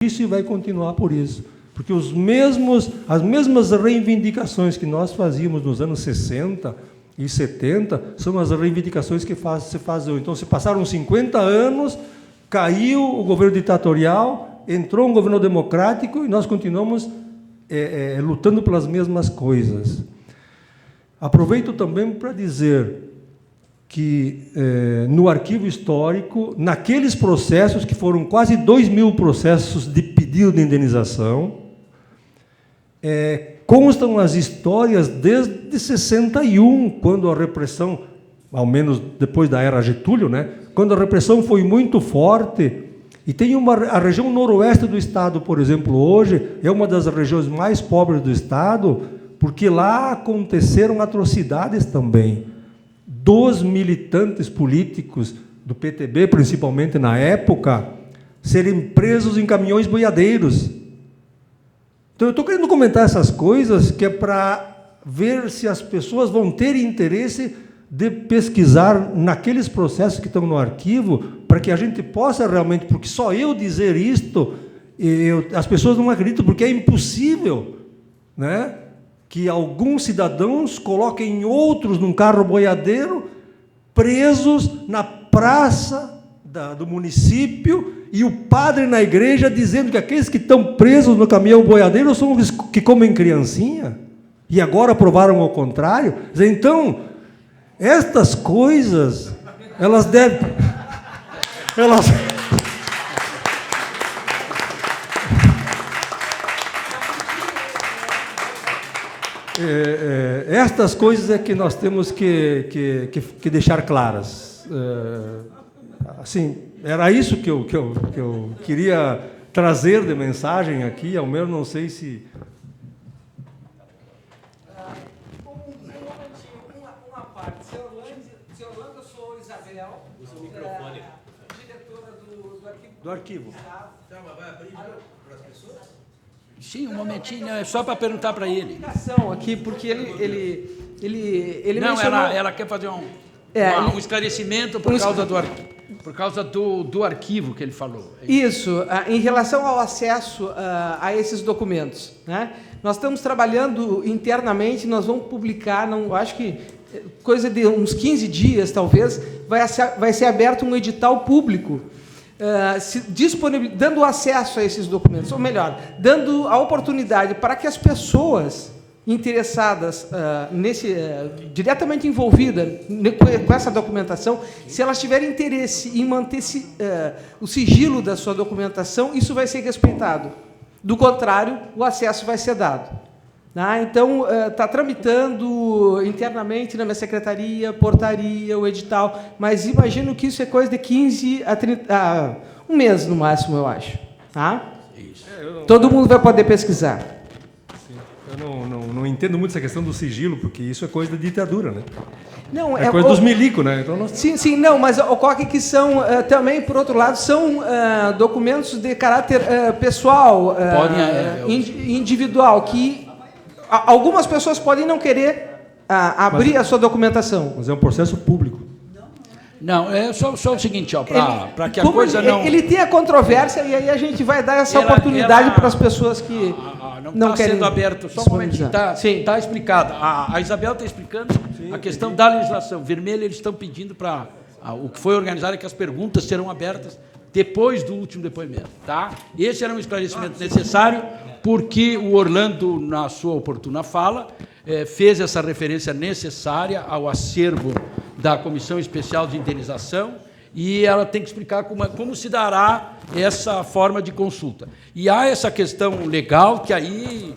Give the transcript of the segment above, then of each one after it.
isso e vai continuar por isso. Porque as mesmas reivindicações que nós fazíamos nos anos 60 e 70 são as reivindicações que se fazem hoje. Então, se passaram 50 anos, caiu o governo ditatorial, entrou um governo democrático e nós continuamos lutando pelas mesmas coisas. Aproveito também para dizer que no arquivo histórico, naqueles processos, que foram quase 2.000 processos de pedido de indenização, constam as histórias desde 61, quando a repressão, ao menos depois da era Getúlio, né, quando a repressão foi muito forte. E tem a região noroeste do estado, por exemplo, hoje, é uma das regiões mais pobres do estado, porque lá aconteceram atrocidades também. Dos militantes políticos do PTB, principalmente na época, serem presos em caminhões boiadeiros. Então, eu estou querendo comentar essas coisas que é para ver se as pessoas vão ter interesse de pesquisar naqueles processos que estão no arquivo, para que a gente possa realmente, porque só eu dizer isto, as pessoas não acreditam, porque é impossível, né, que alguns cidadãos coloquem outros num carro boiadeiro, presos na praça do município, e o padre na igreja dizendo que aqueles que estão presos no caminhão boiadeiro são os que comem criancinha, e agora provaram ao contrário. Então, estas coisas, elas devem... Estas coisas é que nós temos que deixar claras. Assim, era isso que eu queria trazer de mensagem aqui, ao menos não sei se... Uma parte. Seu Orlando, eu sou Isabel, diretora do arquivo. Vai abrir para as pessoas? Sim, um momentinho, é só para perguntar para ele. Aqui, porque ele não, mencionou... ela quer fazer um esclarecimento por causa do arquivo que ele falou. Isso, em relação ao acesso a esses documentos, né? Nós estamos trabalhando internamente, nós vamos publicar, acho que coisa de uns 15 dias, talvez, vai ser aberto um edital público, dando acesso a esses documentos, ou melhor, dando a oportunidade para que as pessoas interessadas, diretamente envolvidas com essa documentação, se elas tiverem interesse em manter o sigilo da sua documentação, isso vai ser respeitado. Do contrário, o acesso vai ser dado. Então, está tramitando internamente na minha secretaria, portaria, o edital, mas imagino que isso é coisa de 15 a 30, um mês no máximo, eu acho. Isso. Todo mundo vai poder pesquisar. Sim. Eu não entendo muito essa questão do sigilo, porque isso é coisa da ditadura, né? Não, é coisa dos milicos, né? Então nós... Sim, não, mas ocorre que são, também, por outro lado, são documentos de caráter pessoal, individual, que algumas pessoas podem não querer abrir a sua documentação. Mas é um processo público. Não, é só o seguinte, para que a coisa não... Ele tem a controvérsia e aí a gente vai dar essa oportunidade para as pessoas que não está sendo aberto. Só um momentinho, está explicado. A Isabel está explicando a questão da legislação. Vermelha, eles estão pedindo para... O que foi organizado é que as perguntas serão abertas depois do último depoimento. Tá? Esse era um esclarecimento necessário, porque o Orlando, na sua oportuna fala, fez essa referência necessária ao acervo da Comissão Especial de Indenização, e ela tem que explicar como se dará essa forma de consulta. E há essa questão legal, que aí,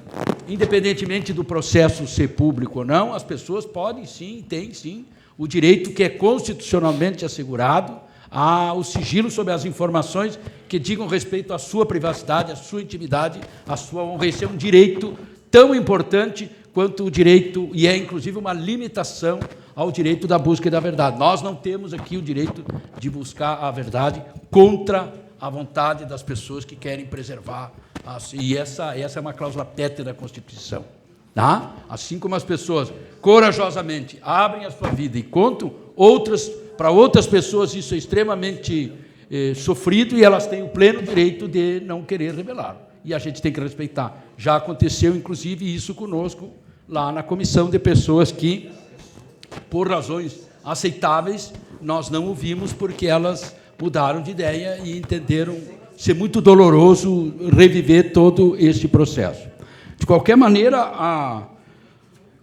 independentemente do processo ser público ou não, as pessoas podem sim, têm sim, o direito que é constitucionalmente assegurado ao sigilo sobre as informações que digam respeito à sua privacidade, à sua intimidade, à sua honra. Esse é um direito tão importante quanto o direito, e é inclusive uma limitação ao direito da busca da verdade. Nós não temos aqui o direito de buscar a verdade contra a vontade das pessoas que querem preservar. E essa é uma cláusula pétrea da Constituição. Tá? Assim como as pessoas corajosamente abrem a sua vida e contam para outras pessoas, isso é extremamente sofrido e elas têm o pleno direito de não querer revelar. E a gente tem que respeitar. Já aconteceu, inclusive, isso conosco lá na comissão de pessoas que, por razões aceitáveis, nós não ouvimos porque elas mudaram de ideia e entenderam ser muito doloroso reviver todo este processo. De qualquer maneira,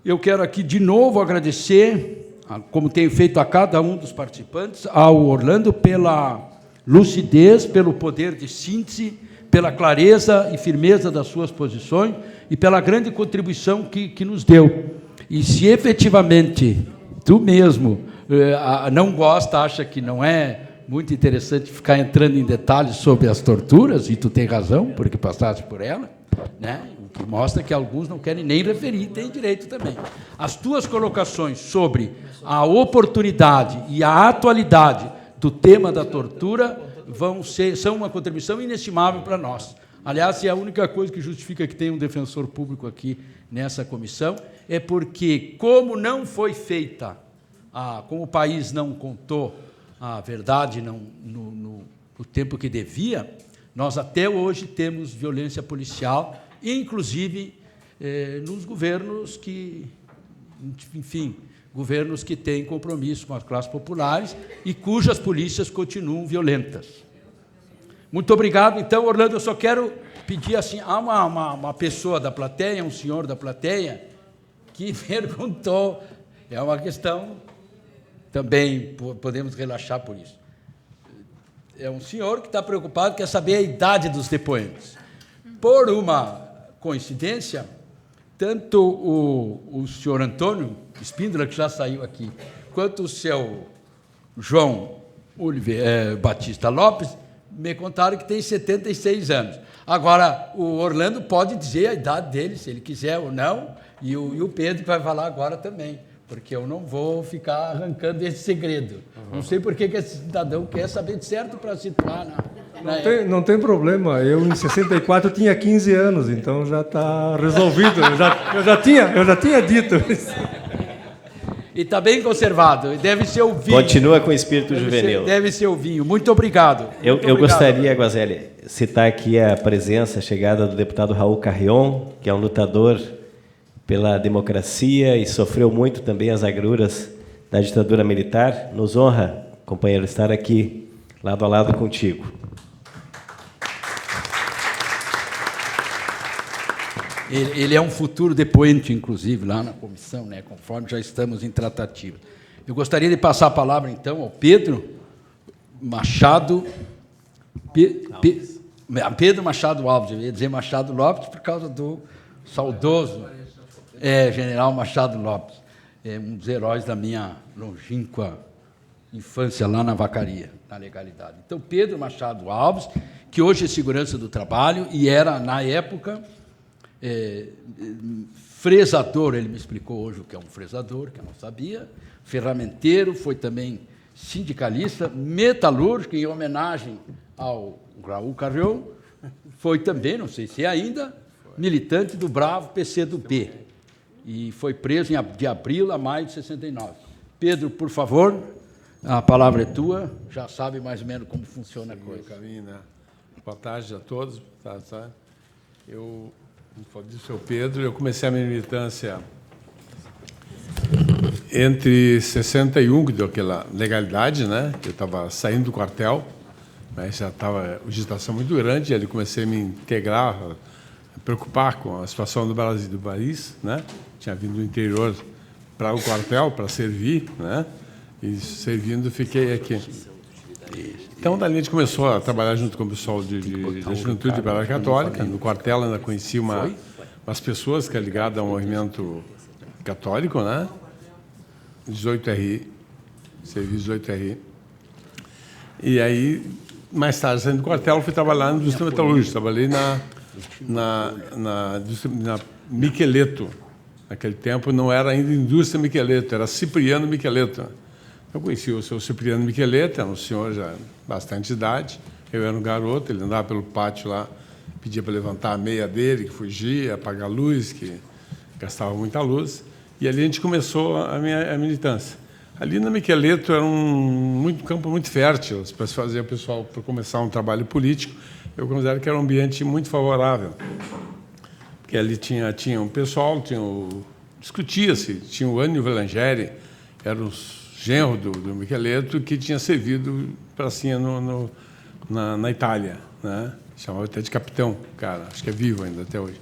eu quero aqui de novo agradecer, como tenho feito a cada um dos participantes, ao Orlando pela lucidez, pelo poder de síntese, pela clareza e firmeza das suas posições e pela grande contribuição que nos deu. E se efetivamente tu mesmo não gosta, acha que não é muito interessante ficar entrando em detalhes sobre as torturas, e tu tem razão, porque passaste por ela, né? O que mostra que alguns não querem nem referir, tem direito também. As tuas colocações sobre a oportunidade e a atualidade do tema da tortura são uma contribuição inestimável para nós. Aliás, é a única coisa que justifica que tenha um defensor público aqui nessa comissão, é porque, como não foi feita, como o país não contou a verdade no tempo que devia, nós até hoje temos violência policial, inclusive nos governos que, enfim, governos que têm compromisso com as classes populares e cujas polícias continuam violentas. Muito obrigado. Então, Orlando, eu só quero pedir assim, há uma pessoa da plateia, um senhor da plateia, que perguntou, é uma questão, também podemos relaxar por isso. É um senhor que está preocupado, quer saber a idade dos depoentes. Por uma coincidência, tanto o senhor Antônio Espíndola, que já saiu aqui, quanto o seu João Batista Lopes, me contaram que tem 76 anos. Agora, o Orlando pode dizer a idade dele, se ele quiser ou não, e o Pedro vai falar agora também, porque eu não vou ficar arrancando esse segredo. Não sei por que esse cidadão quer saber de certo para situar Não tem problema. Eu, em 64, tinha 15 anos, então já está resolvido. Eu já tinha dito isso. E está bem conservado. Deve ser o vinho. Continua com o espírito juvenil. Deve ser o vinho. Muito obrigado. Eu gostaria, Guazelli, citar aqui a presença, a chegada do deputado Raul Carrion, que é um lutador pela democracia e sofreu muito também as agruras da ditadura militar. Nos honra, companheiro, estar aqui lado a lado contigo. Ele é um futuro depoente, inclusive, lá na comissão, né, conforme já estamos em tratativa. Eu gostaria de passar a palavra, então, ao Pedro Machado... Pedro Machado Alves, eu ia dizer Machado Lopes por causa do saudoso general Machado Lopes, um dos heróis da minha longínqua infância lá na Vacaria, na legalidade. Então, Pedro Machado Alves, que hoje é segurança do trabalho e era, na época... fresador, ele me explicou hoje o que é um fresador, que eu não sabia, ferramenteiro, foi também sindicalista, metalúrgico, em homenagem ao Raul Carrion, foi também, não sei se é ainda, militante do bravo PCdoB, e foi preso de abril a maio de 69. Pedro, por favor, a palavra é tua, já sabe mais ou menos como funciona a coisa. Caminho, né? Boa tarde a todos. Eu... Como disse o seu Pedro, eu comecei a minha militância entre 61, que deu aquela legalidade, né? Eu estava saindo do quartel, mas já estava uma agitação muito grande, e ali comecei a me integrar, a me preocupar com a situação do Brasil, do país, né? Tinha vindo do interior para o quartel, para servir, né? E servindo, fiquei aqui. Então, dali a gente começou a trabalhar junto com o pessoal da Juventude Liberal Católica. No quartel ainda conheci umas pessoas que é ligada ao movimento católico, né? 18R, serviço 18R. E aí, mais tarde, saindo do quartel, fui trabalhar na indústria metalúrgica. Trabalhei na Miqueleto. Naquele tempo não era ainda indústria Miqueleto, era Cipriano Miqueleto. Eu conheci o seu Cipriano Miqueleto, era um senhor já bastante idade. Eu era um garoto, ele andava pelo pátio lá, pedia para levantar a meia dele, que fugia, apagar a luz, que gastava muita luz. E ali a gente começou a minha militância. Ali na Miqueleto era um campo muito fértil para fazer o pessoal para começar um trabalho político. Eu considero que era um ambiente muito favorável, porque ali tinha um pessoal, discutia-se, tinha o Ânio Velangeri, era o genro do Miqueleto, que tinha servido pracinha na Itália, né? Chamava até de capitão, cara, acho que é vivo ainda até hoje.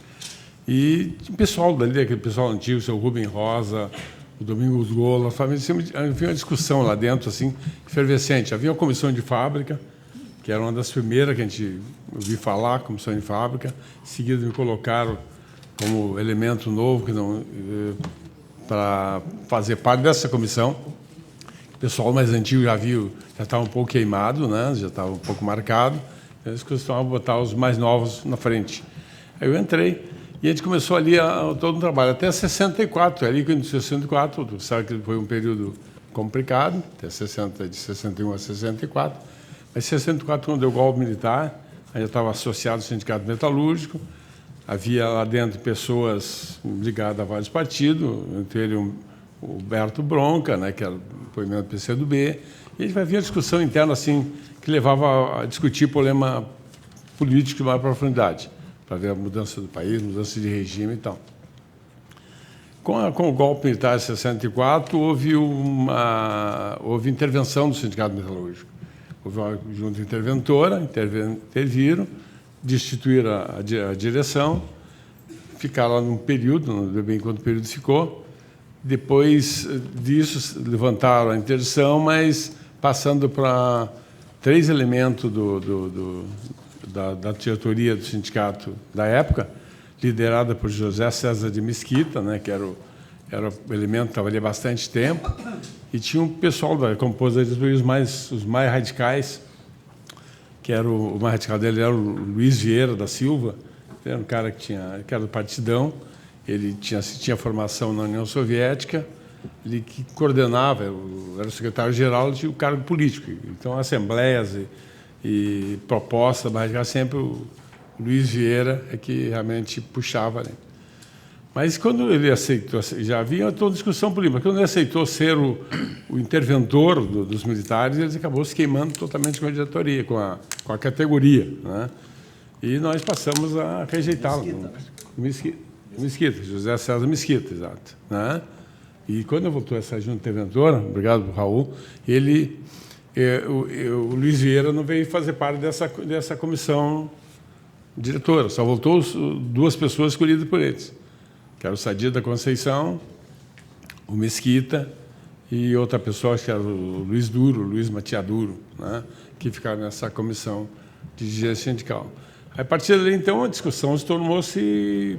E o pessoal dali, aquele pessoal antigo, o seu Rubem Rosa, o Domingos Gola, havia uma discussão lá dentro, assim, efervescente. Havia uma comissão de fábrica, que era uma das primeiras que a gente ouviu falar, comissão de fábrica. Em seguida, me colocaram como elemento novo para fazer parte dessa comissão. O pessoal mais antigo já estava um pouco queimado, né? Já estava um pouco marcado. Eles costumavam botar os mais novos na frente. Aí eu entrei e a gente começou ali todo um trabalho, até 64. Ali, em 64, tu sabe que foi um período complicado, até de 61 a 64. Mas em 64, quando deu o golpe militar, aí eu estava associado ao Sindicato Metalúrgico. Havia lá dentro pessoas ligadas a vários partidos, entre eles o Humberto Bronca, né, que era o movimento do PCdoB. E a gente vai ver uma discussão interna assim, que levava a discutir problema político de maior profundidade, para ver a mudança do país, mudança de regime e tal. Com o golpe militar de 64, houve intervenção do Sindicato Metalúrgico. Houve uma junta interventora, interviram, destituíram a direção, ficaram lá num período, não lembro bem quanto período ficou. Depois disso, levantaram a interdição, mas passando para 3 elementos da diretoria do sindicato da época, liderada por José César de Mesquita, né, que era o elemento que estava ali há bastante tempo, e tinha um pessoal da composição, os mais radicais, que era o mais radical dele era o Luiz Vieira da Silva, era um cara que era do Partidão, ele tinha formação na União Soviética, ele que coordenava, era o secretário-geral de um cargo político. Então, assembleias e propostas mais radicais, sempre o Luiz Vieira é que realmente puxava ali. Mas quando ele aceitou, já havia toda discussão política, mas quando ele aceitou ser o interventor dos militares, ele acabou se queimando totalmente com a diretoria, com a categoria, né? E nós passamos a rejeitá-lo. Mesquita, José César Mesquita, exato, né? E quando voltou essa junta interventora, obrigado, Raul, o Luiz Vieira não veio fazer parte dessa comissão diretora, só voltou 2 pessoas escolhidas por eles, que era o Sadia da Conceição, o Mesquita e outra pessoa, que era o Luiz Matias Duro, né, que ficaram nessa comissão de dirigência sindical. A partir daí, então, a discussão tornou-se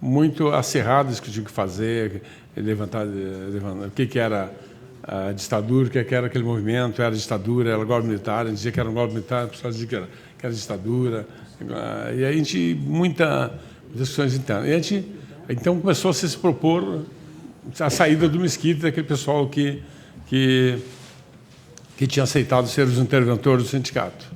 muito acirrada, discutir o que fazer, levantar o que era a ditadura, o que era aquele movimento, era ditadura, era golpe militar, a gente dizia que era um golpe militar, a pessoa dizia que era ditadura, e aí a gente, muitas discussões internas. E a gente, então, começou a se propor a saída do Mesquita, daquele pessoal que tinha aceitado ser os interventores do sindicato.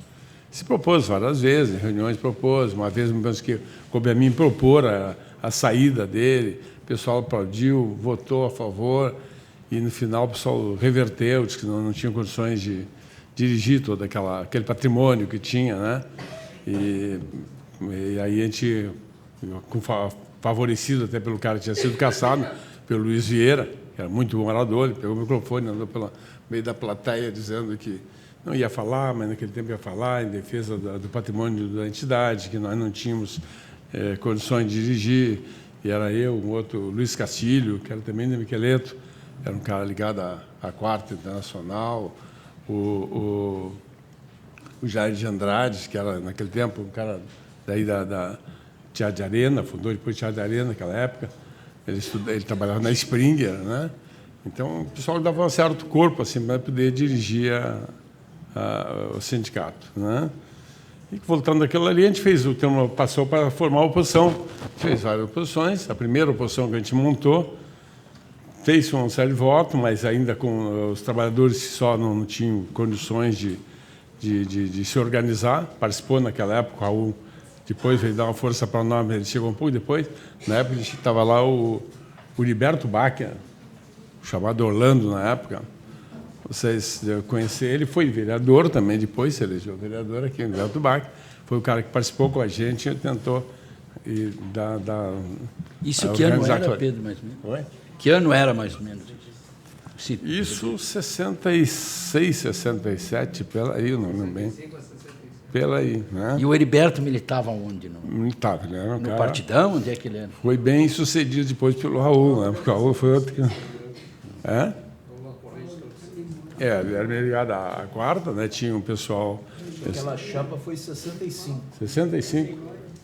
Se propôs várias vezes, em reuniões propôs, uma vez que coube a mim propor a saída dele, o pessoal aplaudiu, votou a favor, e no final o pessoal reverteu, disse que não tinha condições de dirigir todo aquele patrimônio que tinha, né? E aí a gente, favorecido até pelo cara que tinha sido caçado, pelo Luiz Vieira, que era muito bom orador, ele pegou o microfone, andou pelo meio da plateia dizendo que não ia falar, mas naquele tempo ia falar em defesa do patrimônio da entidade, que nós não tínhamos condições de dirigir, e era eu, um outro, Luiz Castilho, que era também de Miqueleto, era um cara ligado à Quarta Internacional, o Jair de Andrade, que era, naquele tempo, um cara daí da Teatro de Arena, fundou depois o Teatro de Arena, naquela época. Ele trabalhava na Springer, né? Então, o pessoal dava um certo corpo assim, para poder dirigir o sindicato, né? E, voltando daquilo ali, a gente passou para formar a oposição. Fez várias oposições. A primeira oposição que a gente montou fez uma série de votos, mas ainda com os trabalhadores que só não tinham condições de se organizar. Participou naquela época, o Raul depois veio dar uma força para nós, ele chegou um pouco depois. Na época, a gente estava lá o Heriberto Bach, chamado Orlando na época. Vocês devem conhecer ele, foi vereador também, depois se elegeu vereador aqui em Alto Bac. Foi o cara que participou com a gente e tentou Isso que ano era, Pedro, mais ou menos? Oi? Que ano era, mais ou menos? Isso, 66, 67, pela aí, não lembro bem. Pela aí, né? E o Heriberto militava onde? Militava, ele era um No cara... Partidão? Onde é que ele era? Foi bem sucedido depois pelo Raul, né? Porque o Raul foi outro que... Ele era ligado à quarta, né? Tinha um pessoal... Aquela chapa foi 65. 65?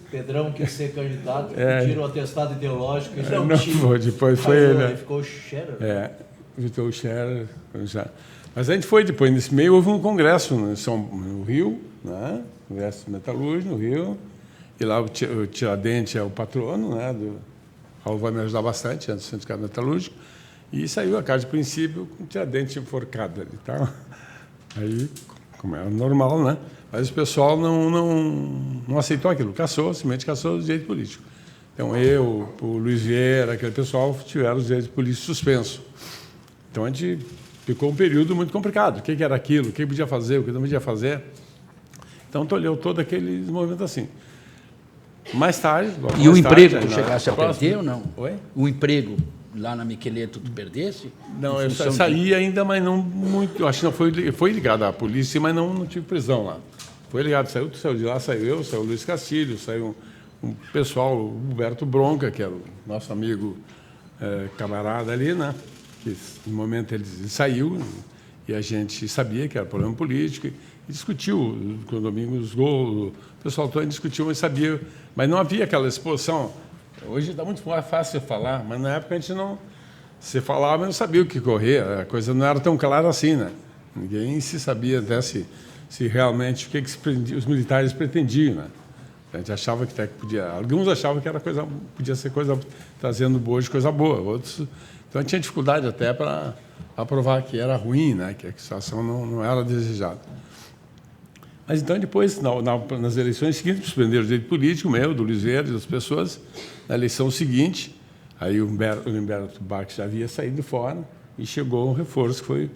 Pedrão quis ser candidato, pediram o atestado ideológico, ele não tinha. Foi, depois foi ele. Aí ficou o Scherer. Ficou o Scherer. Mas a gente foi, depois, nesse meio, houve um congresso no Rio, né? Congresso metalúrgico no Rio, e lá o Tiradentes é o patrono, né? O Raul vai me ajudar bastante, antes do Sindicato Metalúrgico, e saiu a carta de princípio com o Tiradentes enforcado ali, tá? Aí, como era normal, né? Mas o pessoal não aceitou aquilo, simplesmente caçou o direito político. Então, eu, o Luiz Vieira, aquele pessoal, tiveram os direitos políticos suspensos. Então, a gente ficou um período muito complicado. O que era aquilo, o que podia fazer, o que não podia fazer. Então, olhou todo aquele movimento assim. Mais tarde... E o emprego, tu chegasse a perder ou não? Oi? O emprego lá na Miqueleto, tu perdesse? Não, eu saí ainda, mas não muito. Acho que foi ligado à polícia, mas não tive prisão lá. Foi ligado, saiu de lá, saiu o Luiz Castilho, saiu um pessoal, o Huberto Bronca, que era o nosso amigo camarada ali, né? Que no momento ele saiu e a gente sabia que era problema político e discutiu com o Domingos Gol, o pessoal todo discutiu, mas sabia, mas não havia aquela exposição. Hoje está muito mais fácil falar, mas na época a gente não se falava, mas não sabia o que correr, a coisa não era tão clara assim, né? Ninguém se sabia até se realmente o que os militares pretendiam, né? A gente achava que podia, alguns achavam que era podia ser coisa trazendo coisa boa, outros, então a gente tinha dificuldade até para provar que era ruim, né? Que a situação não era desejada. Mas então depois nas eleições seguintes suspenderam o direito político meu, do Luiz Vieira e das pessoas. Na eleição seguinte, aí o Humberto Bach já havia saído fora e chegou um reforço que foi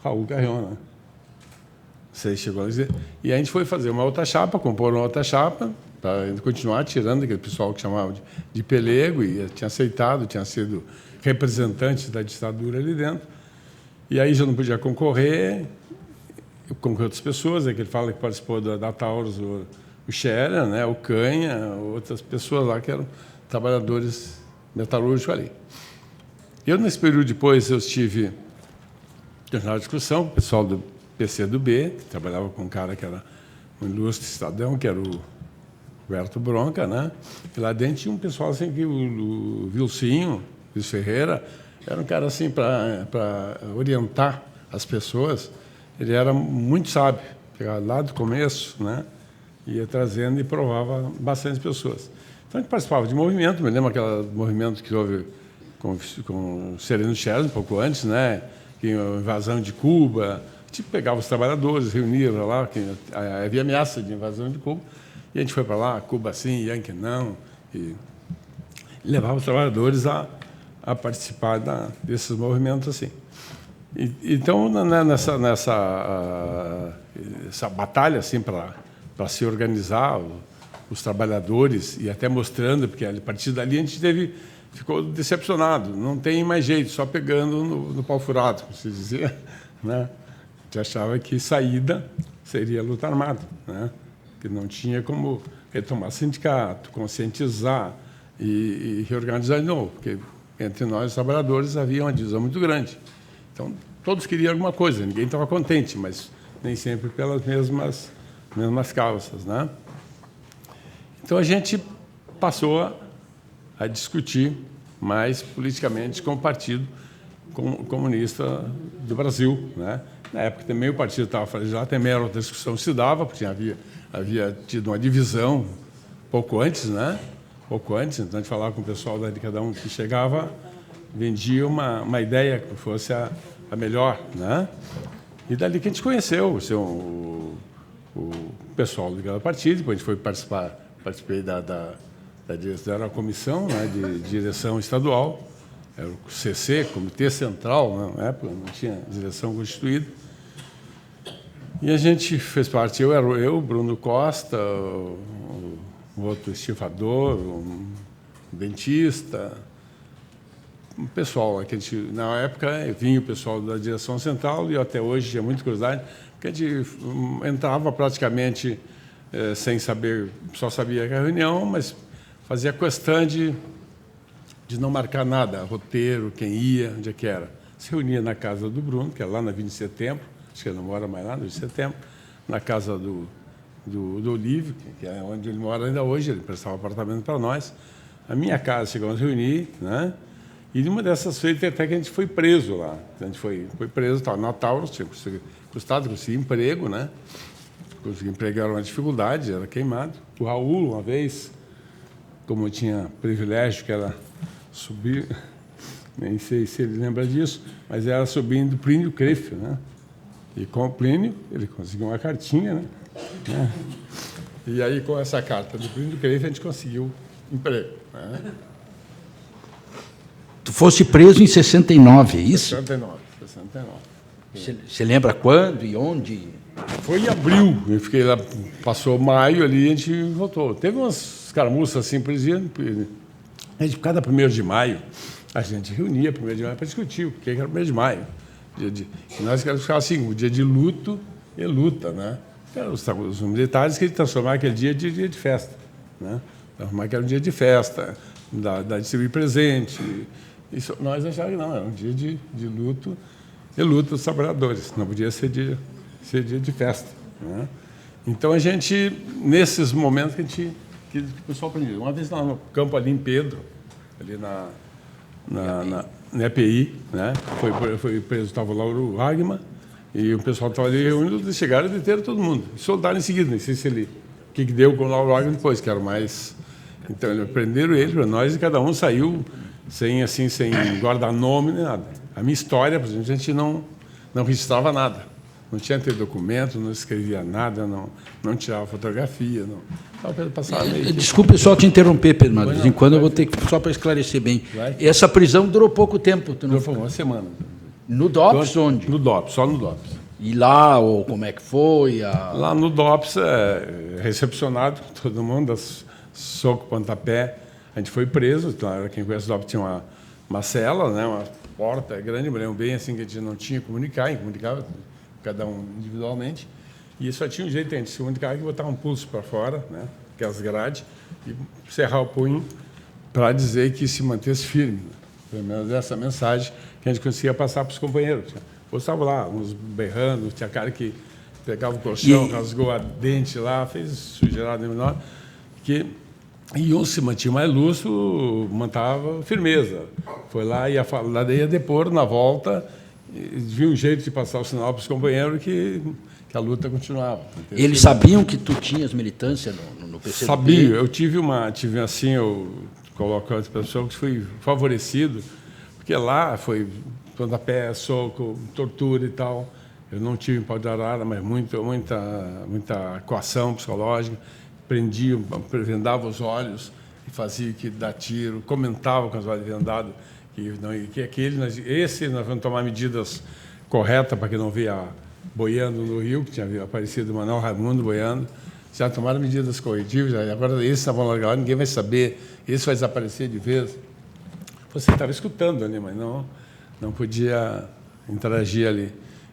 Raul Carrion, né? Você chegou a dizer. E a gente foi fazer uma outra chapa, compor uma outra chapa, para continuar tirando aquele pessoal que chamava de pelego, e tinha aceitado, tinha sido representante da ditadura ali dentro. E aí já não podia concorrer, com outras pessoas, que ele fala que participou da Taurus, o Scherer, né, o Canha, outras pessoas lá que eram trabalhadores metalúrgicos ali. Eu, nesse período depois, eu estive na discussão com o pessoal do PCdoB, que trabalhava com um cara que era um ilustre cidadão, que era o Roberto Bronca, né? E lá dentro tinha um pessoal assim, que o Vilcinho, Luiz Ferreira, era um cara assim para orientar as pessoas. Ele era muito sábio, pegava lá do começo, né? Ia trazendo e provava bastante pessoas. Então, a gente participava de movimento, me lembro aquele movimento que houve com Sereno Scherer, um pouco antes, né? Que a invasão de Cuba, a gente pegava os trabalhadores, reunia lá, que havia ameaça de invasão de Cuba, e a gente foi para lá, Cuba sim, Yankee não, e levava os trabalhadores a participar desses movimentos assim. Então, essa batalha assim, para se organizar, os trabalhadores, e até mostrando, porque a partir dali a gente ficou decepcionado, não tem mais jeito, só pegando no pau furado, como se dizia, né? A gente achava que saída seria a luta armada, né? Que não tinha como retomar sindicato, conscientizar e reorganizar de novo, porque entre nós, os trabalhadores, havia uma divisão muito grande. Então, todos queriam alguma coisa, ninguém estava contente, mas nem sempre pelas mesmas causas, né? Então, a gente passou a discutir mais politicamente com o Partido Comunista do Brasil, né? Na época também o partido estava fragilizado, também era outra discussão que se dava, porque havia tido uma divisão pouco antes, né? Pouco antes, então a gente falava com o pessoal de cada um que chegava, vendia uma ideia que fosse a melhor, né? E dali que a gente conheceu o pessoal do partido, depois a gente foi participei da comissão, né, de direção estadual, era o CC, Comitê Central, na época não tinha direção constituída. E a gente fez parte, eu, Bruno Costa, o outro estivador, um dentista, um pessoal que a gente, na época vinha o pessoal da direção central e até hoje tinha muita curiosidade, porque a gente entrava praticamente sem saber, só sabia que era reunião, mas fazia questão de não marcar nada, roteiro, quem ia, onde é que era. Se reunia na casa do Bruno, que é lá na 20 de Setembro, acho que ele não mora mais lá, no 20 de Setembro, na casa do Olívio, que é onde ele mora ainda hoje, ele prestava apartamento para nós. A minha casa, chegamos a reunir, né? E numa dessas feitas, até que a gente foi preso lá. A gente foi preso, estava na Taurus, tinha custado conseguir emprego, né? Conseguir emprego era uma dificuldade, era queimado. O Raul, uma vez, como eu tinha privilégio, que era subir, nem sei se ele lembra disso, mas era subindo do Plínio Crefe, né? E com o Plínio, ele conseguiu uma cartinha, né? E aí, com essa carta do Plínio Crefe, a gente conseguiu emprego, né? Tu fosse preso em 69, é isso? 69. Você lembra quando e onde? Foi em abril, eu fiquei lá, passou maio ali e a gente voltou. Teve umas escaramuças assim, por exemplo, a gente, cada 1º de maio, a gente reunia 1º de maio para discutir o que era 1º de maio. E nós queríamos ficar assim, o dia de luto e luta, né? Os militares queriam transformar aquele dia de dia de festa, né? Transformar que era um dia de festa, da distribuir presente. Isso, nós achávamos que não, era um dia de luto e luta dos trabalhadores, não podia ser dia de festa, né? Então, a gente, nesses momentos que o pessoal aprendia. Uma vez lá no campo ali em Pedro, ali na EPI, né? Foi preso, estava lá o Wagner, e o pessoal estava ali reunido, eles chegaram e deteram todo mundo. E soltaram em seguida, não sei se ele... O que deu com o Lauro Wagner depois, que era mais... Então, eles prenderam ele para nós e cada um saiu sem guardar nome nem nada. A minha história, por exemplo, a gente não registrava nada. Não tinha ter documento, não escrevia nada, não tirava fotografia. Desculpe só te interromper, Pedro, mas de vez em quando eu vou ter que, só para esclarecer bem. Essa prisão durou pouco tempo. Durou uma semana. No DOPS, onde? No DOPS, só no DOPS. E lá, ou como é que foi? Lá no DOPS, recepcionado, todo mundo, soco, pontapé. A gente foi preso, então, quem conhece o DOPS tinha uma cela, né, uma porta grande, mas bem assim que a gente não tinha que comunicava cada um individualmente. E só tinha um jeito de a gente se comunicar, que botar um pulso para fora, né, que é as grades, e cerrar o punho para dizer que se mantesse firme. Pelo menos essa mensagem que a gente conseguia passar para os companheiros. Eu estava lá, uns berrando, tinha cara que pegava o colchão, rasgou a dente lá, fez sujeirada menor, e um se mantinha mais lúcido, mantava firmeza. Foi lá, ia depor na volta, viu um jeito de passar o sinal para os companheiros que a luta continuava. Eles sabiam que tu tinhas militância no PCdoB? Sabia. Eu tive assim, eu coloco as pessoas que fui favorecido, porque lá foi pontapé, soco, tortura e tal. Eu não tive em Pau de Arara, mas muita coação psicológica. Prendia, vendava os olhos e fazia que dá tiro, comentava com os olhos vendados esse nós vamos tomar medidas corretas para que não venha boiando no rio, que tinha aparecido o Manuel Raimundo boiando. Já tomaram medidas corretivas, agora esse nós vamos largar, ninguém vai saber, esse vai desaparecer de vez. Você estava escutando ali, mas não podia interagir ali.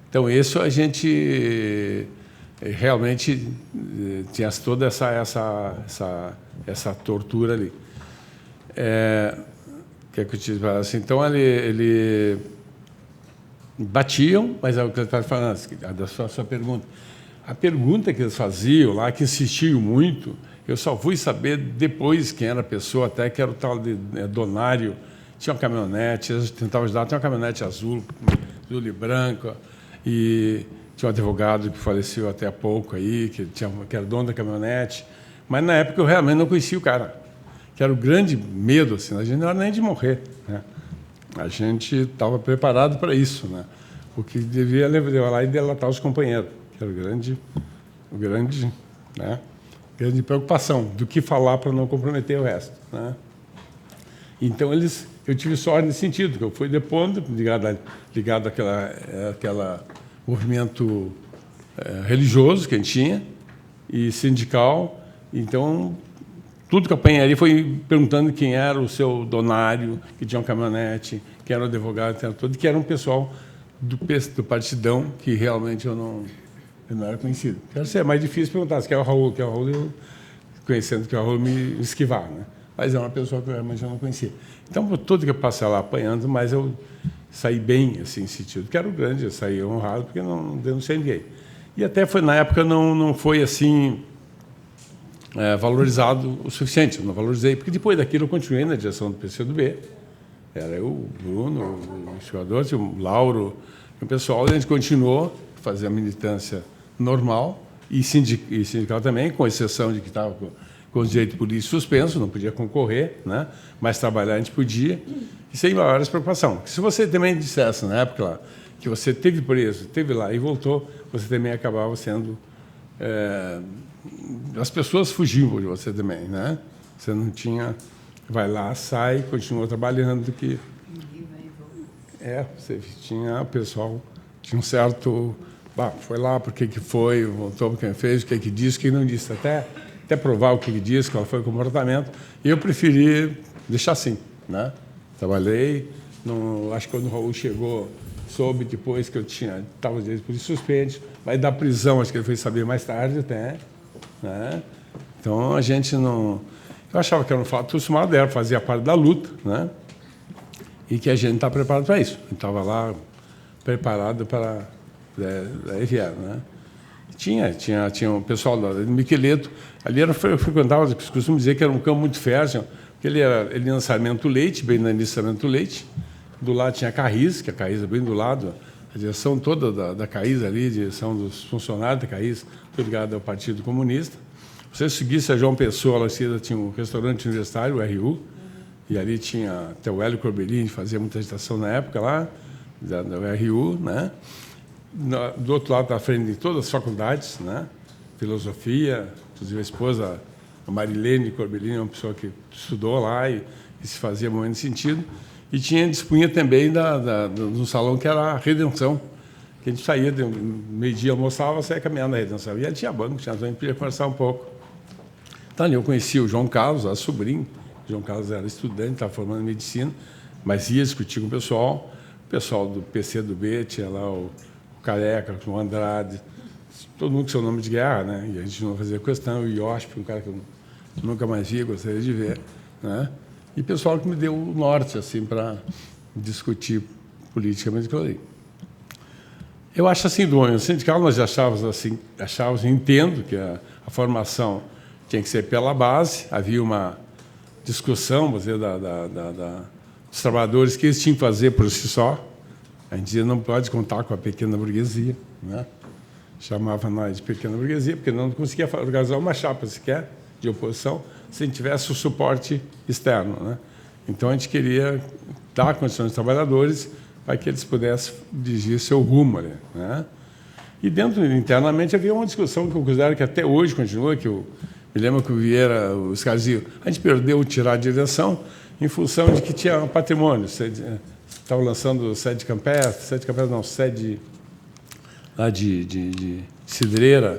Então, isso a gente realmente tinha toda essa tortura ali. Que eu te falo assim, então ele batiam, mas é o que eu estava falando, da sua pergunta. A pergunta que eles faziam lá, que insistiam muito, eu só fui saber depois quem era a pessoa, até que era o tal de Donário. Tinha uma caminhonete, eles tentavam ajudar, tinha uma caminhonete azul e branca, e tinha um advogado que faleceu até há pouco aí, que era dono da caminhonete, mas na época eu realmente não conhecia o cara, que era o grande medo, assim, a gente não era nem de morrer, né? A gente estava preparado para isso, né? O que devia levar lá e delatar os companheiros, que era grande preocupação do que falar para não comprometer o resto, né? Então eles eu tive sorte nesse sentido, que eu fui depondo, ligado àquela movimento religioso que a gente tinha, e sindical. Então, tudo que eu apanhei ali foi perguntando quem era o seu donário, que tinha uma caminhonete, quem era o advogado, que era um pessoal do partidão que realmente eu não era conhecido. Quero ser mais difícil perguntar se quer o Raul, eu, conhecendo que o Raul me esquivar, né? Mas é uma pessoa que eu realmente não conhecia. Então, por tudo que eu passei lá apanhando, mas eu saí bem, assim, nesse sentido. Que era o grande, eu saí honrado, porque não denunciei ninguém. E até foi, na época, não foi assim valorizado o suficiente, eu não valorizei, porque depois daquilo eu continuei na direção do PCdoB. Era eu, o Bruno, o jogador, o Lauro, o pessoal, a gente continuou a fazer a militância normal e sindical também, com exceção de que estava com os direitos políticos suspensos, não podia concorrer, né? Mas trabalhar a gente podia, e sem maiores preocupação. Se você também dissesse, na época lá, que você esteve preso, esteve lá e voltou, você também acabava sendo... as pessoas fugiam de você também, né? Você não tinha... Vai lá, sai, continua trabalhando, que... você tinha... O pessoal tinha um certo... foi lá, por que foi, voltou, por que fez, o que disse, o que não disse, até provar o que disse, qual foi o comportamento. E eu preferi deixar assim, né? Trabalhei, acho que quando o Raul chegou, soube depois que eu estava por suspenso, mas da prisão, acho que ele foi saber mais tarde até, né? Então, a gente não... Eu achava que era um fato sumadeiro, fazia parte da luta, né? E que a gente está preparado para isso. A gente estava lá preparado para... Daí vieram, né? Tinha um pessoal do Miqueleto, ali eu frequentava, costumo dizer que era um campo muito fértil, porque ele ia no Sarmento Leite, bem no início do Sarmento Leite, do lado tinha a Carris, que a Carris é bem do lado, a direção toda da Carris ali, a direção dos funcionários da Carris, tudo ligado ao Partido Comunista. Você seguisse a João Pessoa, lá tinha um restaurante universitário, o RU, e ali tinha até o Hélio Corbellini, fazia muita agitação na época lá, da RU, né? Do outro lado da frente de todas as faculdades, né? Filosofia, inclusive a esposa, a Marilene Corbellini, uma pessoa que estudou lá e se fazia muito sentido. E dispunha também no salão que era a Redenção, que a gente saía, meio-dia almoçava, saía caminhando na Redenção. E ali tinha banco, a gente podia conversar um pouco. Então, ali eu conheci o João Carlos, a sobrinho. O João Carlos era estudante, estava formando em medicina, mas ia discutir com o pessoal do PCdoB, tinha lá o Careca, o Andrade, todo mundo com seu nome de guerra, né? E a gente não fazia questão, o Iosp, um cara que eu nunca mais vi, gostaria de ver, né? E pessoal que me deu o norte, assim, para discutir politicamente com ele. Eu acho assim, do movimento sindical, nós achávamos, entendo que a formação tinha que ser pela base, havia uma discussão, vamos dizer, dos trabalhadores que eles tinham que fazer por si só. A gente dizia, não pode contar com a pequena burguesia, né? Chamava nós de pequena burguesia, porque não conseguia organizar uma chapa sequer de oposição se a gente tivesse o suporte externo, né? Então, a gente queria dar condições aos trabalhadores para que eles pudessem dirigir seu rumo, né? E internamente, havia uma discussão que eu considero que até hoje continua, que eu me lembro que o Vieira, os caras diziam, a gente perdeu tirar a direção em função de que tinha um patrimônio. Estavam lançando sede campestre lá de cidreira,